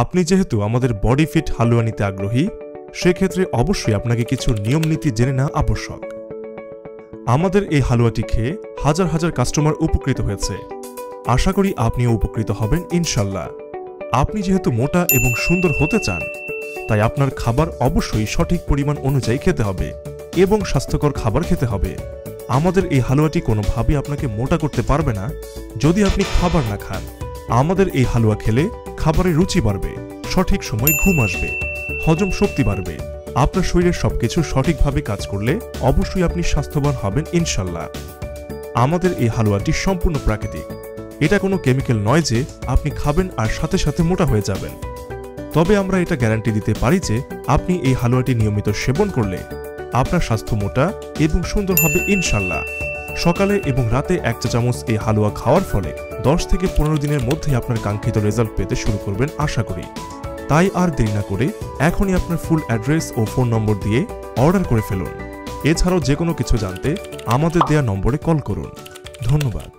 আপনি যেহেতু আমাদের বডি ফিট হালুয়া নিতে আগ্রহী, সেক্ষেত্রে অবশ্যই আপনাকে কিছু নিয়ম নীতি জেনে নেওয়া আবশ্যক। আমাদের এই হালুয়াটি খেয়ে হাজার হাজার কাস্টমার উপকৃত হয়েছে। আশা করি আপনিও উপকৃত হবেন ইনশাল্লাহ। আপনি যেহেতু মোটা এবং সুন্দর হতে চান, তাই আপনার খাবার অবশ্যই সঠিক পরিমাণ অনুযায়ী খেতে হবে এবং স্বাস্থ্যকর খাবার খেতে হবে। আমাদের এই হালুয়াটি কোনোভাবেই আপনাকে মোটা করতে পারবে না যদি আপনি খাবার না খান। আমাদের এই হালুয়া খেলে খাবারের রুচি বাড়বে, সঠিক সময় ঘুম আসবে, হজম শক্তি বাড়বে। আপনার শরীরের সবকিছু সঠিকভাবে কাজ করলে অবশ্যই আপনি স্বাস্থ্যবান হবেন ইনশাল্লাহ। আমাদের এই হালুয়াটি সম্পূর্ণ প্রাকৃতিক। এটা কোনো কেমিক্যাল নয় যে আপনি খাবেন আর সাথে সাথে মোটা হয়ে যাবেন। তবে আমরা এটা গ্যারান্টি দিতে পারি যে আপনি এই হালুয়াটি নিয়মিত সেবন করলে আপনার স্বাস্থ্য মোটা এবং সুন্দর হবে ইনশাল্লাহ। সকালে এবং রাতে 1 চা চামচ এই হালুয়া খাওয়ার ফলে 10 থেকে 15 দিনের মধ্যেই আপনার কাঙ্ক্ষিত রেজাল্ট পেতে শুরু করবেন আশা করি। তাই আর দেরি না করে এখনই আপনার ফুল অ্যাড্রেস ও ফোন নম্বর দিয়ে অর্ডার করে ফেলুন। এছাড়াও যে কোনো কিছু জানতে আমাদের দেয়া নম্বরে কল করুন। ধন্যবাদ।